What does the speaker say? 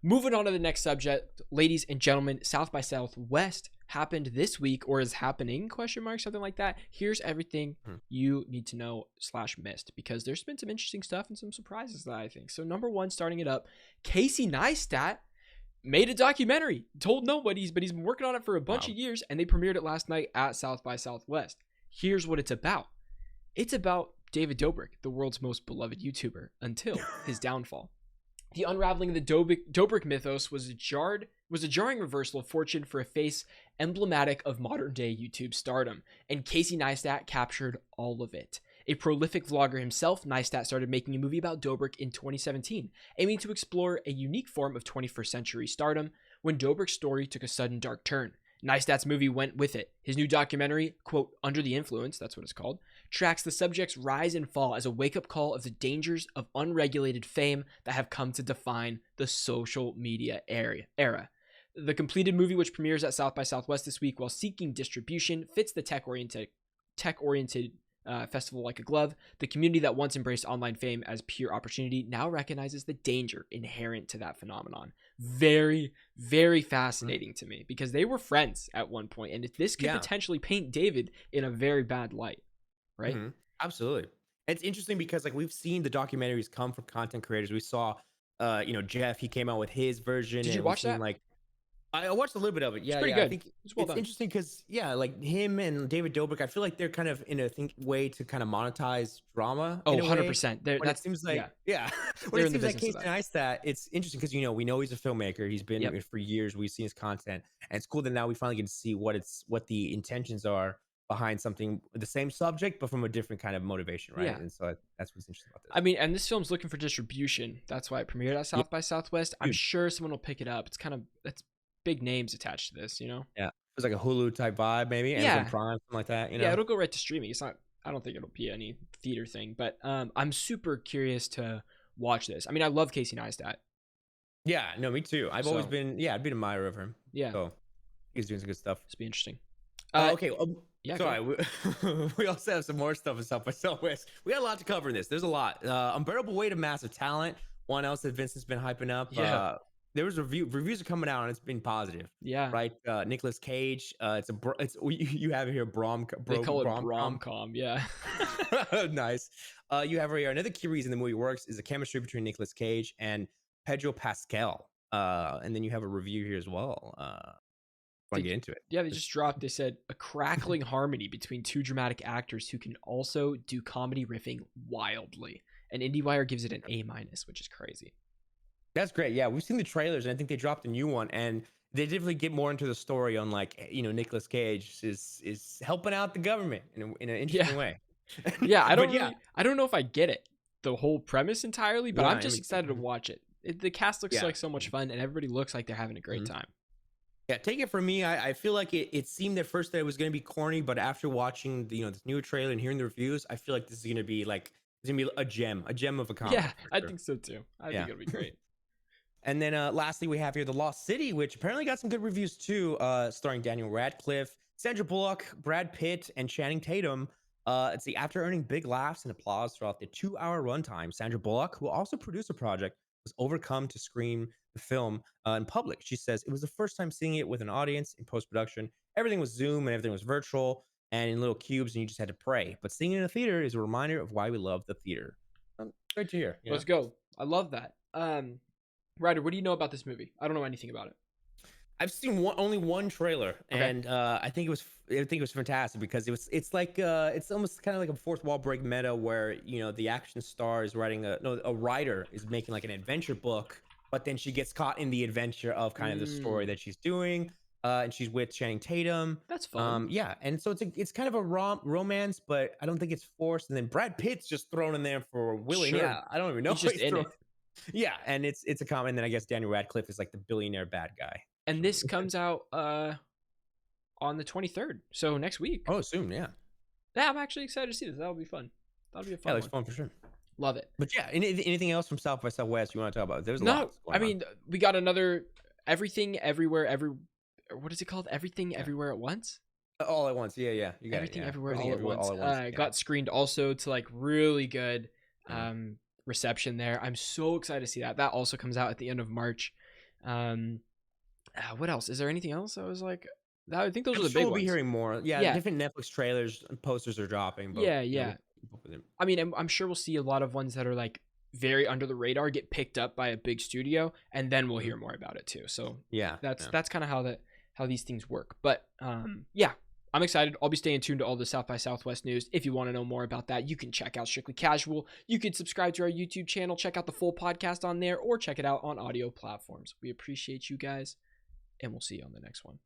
Moving on to the next subject, ladies and gentlemen, South by Southwest happened this week, or is happening, question mark, something like that. Here's everything you need to know / missed, because there's been some interesting stuff and some surprises that I think. So number one, starting it up, Casey Neistat made a documentary, told nobody, but he's been working on it for a bunch of years, and they premiered it last night at South by Southwest. Here's what it's about. It's about David Dobrik, the world's most beloved YouTuber, until his downfall. The unraveling of the Dobrik mythos was a jarring reversal of fortune for a face emblematic of modern-day YouTube stardom, and Casey Neistat captured all of it. A prolific vlogger himself, Neistat started making a movie about Dobrik in 2017, aiming to explore a unique form of 21st century stardom when Dobrik's story took a sudden dark turn. Neistat's movie went with it. His new documentary, quote, Under the Influence, that's what it's called, tracks the subject's rise and fall as a wake-up call of the dangers of unregulated fame that have come to define the social media era. The completed movie, which premieres at South by Southwest this week while seeking distribution, fits the tech-oriented festival like a glove. The community that once embraced online fame as pure opportunity now recognizes the danger inherent to that phenomenon. Very, very fascinating to me, because they were friends at one point, and this could potentially paint David in a very bad light, right? Absolutely. It's interesting because like we've seen the documentaries come from content creators. We saw Jeff, he came out with his version. Did you watch that? Like I watched a little bit of it. Yeah, pretty good. I think it's well done. Interesting because like him and David Dobrik, I feel like they're kind of in a way to kind of monetize drama. Oh, 100%. That seems like when it seems like Casey Neistat, it's interesting because we know he's a filmmaker. He's been for years. We've seen his content, and it's cool that now we finally get to see what the intentions are behind something, the same subject, but from a different kind of motivation, right? And so that's what's interesting about this. I mean, and this film's looking for distribution. That's why it premiered at South by Southwest. I'm sure someone will pick it up. It's big names attached to this, Yeah, it's like a Hulu type vibe, maybe. Amazon Prime, something like that. Yeah, it'll go right to streaming. It's not. I don't think it'll be any theater thing, but I'm super curious to watch this. I mean, I love Casey Neistat. Yeah, no, me too. I've always been an admirer of him. Yeah, so he's doing some good stuff. It's be interesting. Okay. Sorry, we also have some more stuff in South by Southwest. We got a lot to cover in this. There's a lot. Unbearable Weight of Massive Talent. One else that Vincent's been hyping up. Yeah. There was reviews are coming out and it's been positive. Yeah. Right. Nicolas Cage. You have it here. They call it Bromcom. Yeah. Nice. You have here another key reason the movie works is the chemistry between Nicolas Cage and Pedro Pascal. And then you have a review here as well. Want to get into it? Yeah, they just dropped. They said a crackling harmony between two dramatic actors who can also do comedy riffing wildly. And IndieWire gives it an A-, which is crazy. That's great. Yeah, we've seen the trailers, and I think they dropped a new one, and they definitely get more into the story on like Nicolas Cage is helping out the government in an interesting way. Yeah, I don't know if I get it, the whole premise entirely, but I'm just excited to watch it. The cast looks like so much fun, and everybody looks like they're having a great time. Yeah, take it from me. I feel like it seemed at first that it was going to be corny, but after watching this newer trailer and hearing the reviews, I feel like this is going to be a gem of a comic. Yeah, I think so too. I think it'll be great. And then lastly, we have here The Lost City, which apparently got some good reviews too, starring Daniel Radcliffe, Sandra Bullock, Brad Pitt, and Channing Tatum. After earning big laughs and applause throughout the 2-hour runtime, Sandra Bullock, who also produced the project, was overcome to screen the film in public. She says, it was the first time seeing it with an audience in post-production. Everything was Zoom and everything was virtual and in little cubes, and you just had to pray. But seeing it in a theater is a reminder of why we love the theater. Great to hear. Let's go. I love that. Ryder, what do you know about this movie? I don't know anything about it. I've seen only one trailer, and I think it was fantastic because it's almost kind of like a fourth wall break meta where the action star is writing a writer is making like an adventure book, but then she gets caught in the adventure of kind of the story that she's doing, and she's with Channing Tatum. That's fun. Yeah, and so it's kind of a romance, but I don't think it's forced. And then Brad Pitt's just thrown in there for Willie. Sure. Yeah, I don't even know. He's just in it. Yeah, and it's a comment. And then I guess Daniel Radcliffe is like the billionaire bad guy. And this comes out on the 23rd, so next week. Oh, soon, yeah. Yeah, I'm actually excited to see this. That'll be fun. That'll be a fun. Yeah, it's fun for sure. Love it. But yeah, anything else from South by Southwest you want to talk about? There's a lot. I mean, we got another Everything Everywhere what is it called? Everything Everywhere at Once. All at once, yeah. You got Everything it, yeah. Everywhere all at once. Got screened also to like really good reception there. I'm so excited to see that. That also comes out at the end of March. What else? Is there anything else? I was like, I think those I'm are the sure big we'll be ones. hearing more. Yeah, Yeah. different Netflix trailers and posters are dropping, but Yeah, you know, yeah. we'll keep up with it. I mean, I'm sure we'll see a lot of ones that are like very under the radar get picked up by a big studio, and then we'll hear more about it too. So Yeah, that's kind of how these things work. But yeah, I'm excited. I'll be staying tuned to all the South by Southwest news. If you want to know more about that, you can check out Strictly Casual. You can subscribe to our YouTube channel, check out the full podcast on there, or check it out on audio platforms. We appreciate you guys, and we'll see you on the next one.